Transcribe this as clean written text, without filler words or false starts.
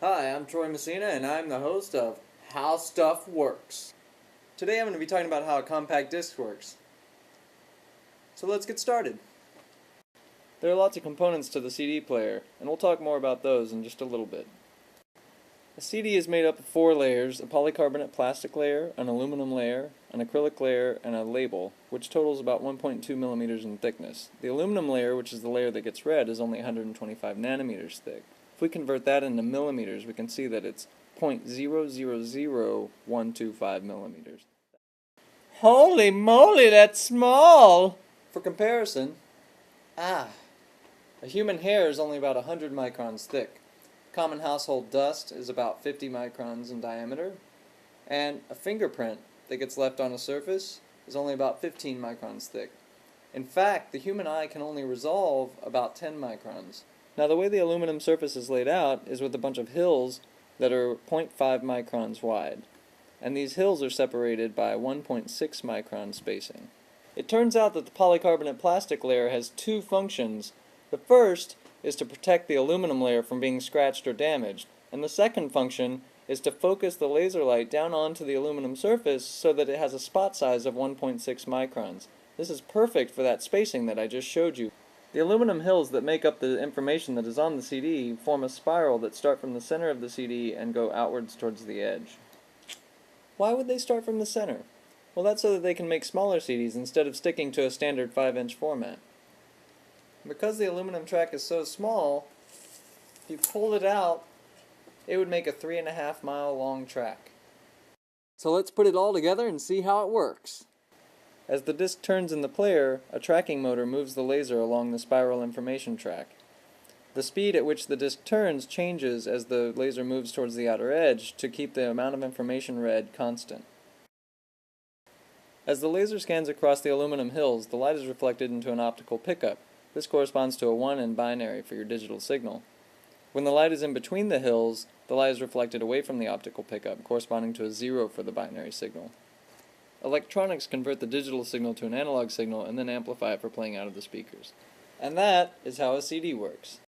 Hi, I'm Troy Messina, and I'm the host of How Stuff Works. Today I'm going to be talking about how a compact disc works. So let's get started. There are lots of components to the CD player, and we'll talk more about those in just a little bit. A CD is made up of 4 layers: a polycarbonate plastic layer, an aluminum layer, an acrylic layer, and a label, which totals about 1.2 millimeters in thickness. The aluminum layer, which is the layer that gets read, is only 125 nanometers thick. If we convert that into millimeters, we can see that it's 0.000125 millimeters. Holy moly, that's small! For comparison, a human hair is only about 100 microns thick. Common household dust is about 50 microns in diameter, and a fingerprint that gets left on a surface is only about 15 microns thick. In fact, the human eye can only resolve about 10 microns. Now, the way the aluminum surface is laid out is with a bunch of hills that are 0.5 microns wide, and these hills are separated by 1.6 micron spacing. It turns out that the polycarbonate plastic layer has 2 functions. The first is to protect the aluminum layer from being scratched or damaged, and the second function is to focus the laser light down onto the aluminum surface so that it has a spot size of 1.6 microns. This is perfect for that spacing that I just showed you. The aluminum hills that make up the information that is on the CD form a spiral that start from the center of the CD and go outwards towards the edge. Why would they start from the center? Well, that's so that they can make smaller CDs instead of sticking to a standard 5-inch format. Because the aluminum track is so small, if you pulled it out, it would make a 3.5-mile long track. So let's put it all together and see how it works. As the disc turns in the player, a tracking motor moves the laser along the spiral information track. The speed at which the disc turns changes as the laser moves towards the outer edge to keep the amount of information read constant. As the laser scans across the aluminum hills, the light is reflected into an optical pickup. This corresponds to a 1 in binary for your digital signal. When the light is in between the hills, the light is reflected away from the optical pickup, corresponding to a 0 for the binary signal. Electronics convert the digital signal to an analog signal and then amplify it for playing out of the speakers. And that is how a CD works.